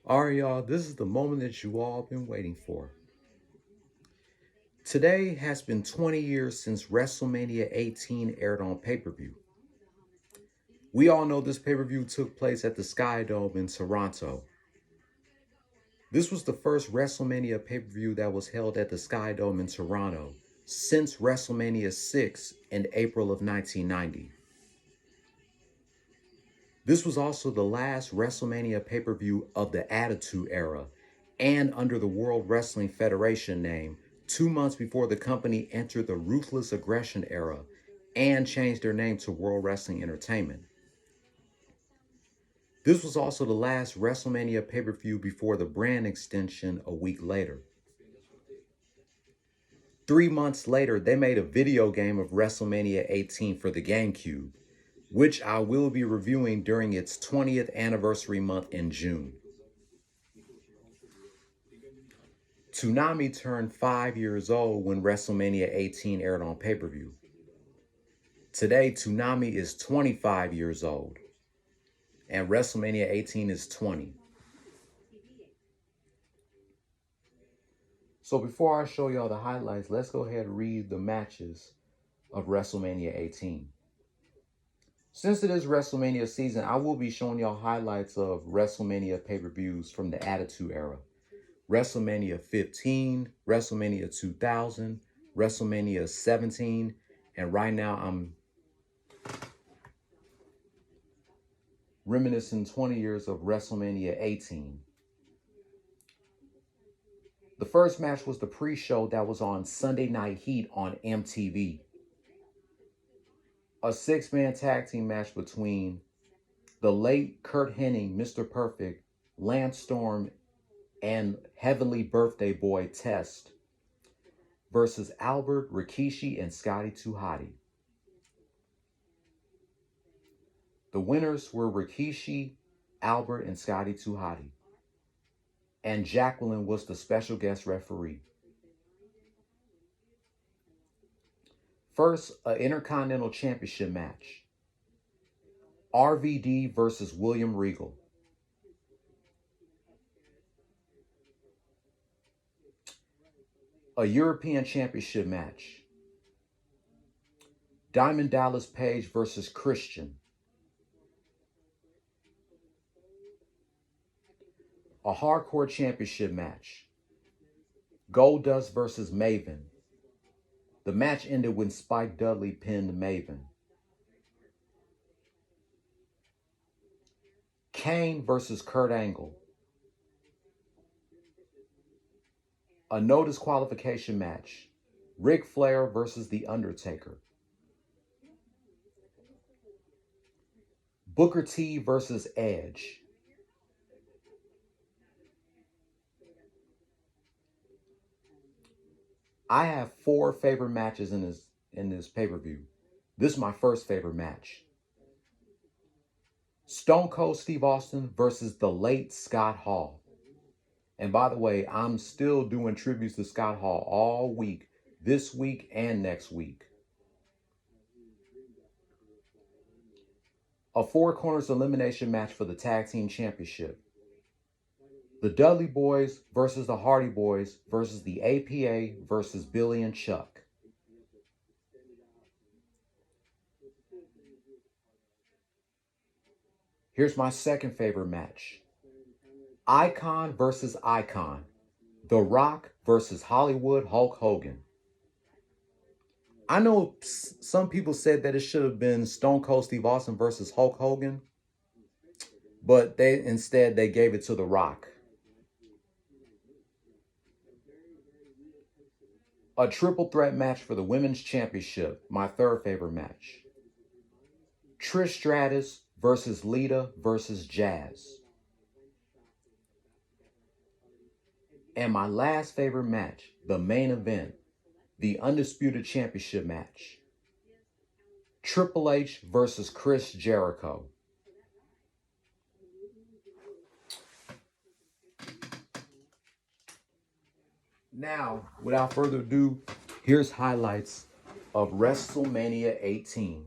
All right, y'all, this is the moment that you all been waiting for. Today has been 20 years since WrestleMania 18 aired on pay-per-view. We all know this pay-per-view took place at the Sky Dome in Toronto. This was the first WrestleMania pay-per-view that was held at the Sky Dome in Toronto since WrestleMania 6 in April of 1990. This was also the last WrestleMania pay-per-view of the Attitude Era and under the World Wrestling Federation name 2 months before the company entered the Ruthless Aggression Era and changed their name to World Wrestling Entertainment. This was also the last WrestleMania pay-per-view before the brand extension a week later. 3 months later, they made a video game of WrestleMania 18 for the GameCube, which I will be reviewing during its 20th anniversary month in June. Toonami turned 5 years old when WrestleMania 18 aired on pay-per-view. Today, Toonami is 25 years old, and WrestleMania 18 is 20. So before I show y'all the highlights, let's go ahead and read the matches of WrestleMania 18. Since it is WrestleMania season, I will be showing y'all highlights of WrestleMania pay-per-views from the Attitude Era. WrestleMania 15, WrestleMania 2000, WrestleMania 17, and right now I'm reminiscing 20 years of WrestleMania 18. The first match was the pre-show that was on Sunday Night Heat on MTV. A six-man tag team match between the late Kurt Hennig, Mr. Perfect, Lance Storm, and Heavenly Birthday Boy Test versus Albert, Rikishi, and Scotty 2 Hotty. The winners were Rikishi, Albert, and Scotty 2 Hotty. And Jacqueline was the special guest referee. First, an Intercontinental Championship match. RVD versus William Regal. A European Championship match. Diamond Dallas Page versus Christian. A Hardcore Championship match. Goldust versus Maven. The match ended when Spike Dudley pinned Maven. Kane versus Kurt Angle. A no disqualification match. Ric Flair versus The Undertaker. Booker T versus Edge. I have 4 favorite matches in this pay-per-view. This is my first favorite match. Stone Cold Steve Austin versus the late Scott Hall. And by the way, I'm still doing tributes to Scott Hall all week, this week and next week. A 4 corners elimination match for the Tag Team Championship. The Dudley Boys versus the Hardy Boys versus the APA versus Billy and Chuck. Here's my second favorite match. Icon versus Icon. The Rock versus Hollywood Hulk Hogan. I know some people said that it should have been Stone Cold Steve Austin versus Hulk Hogan, but instead they gave it to The Rock. A triple threat match for the Women's Championship, my third favorite match. Trish Stratus versus Lita versus Jazz. And my last favorite match, the main event, the Undisputed Championship match. Triple H versus Chris Jericho. Now, without further ado, here's highlights of WrestleMania 18.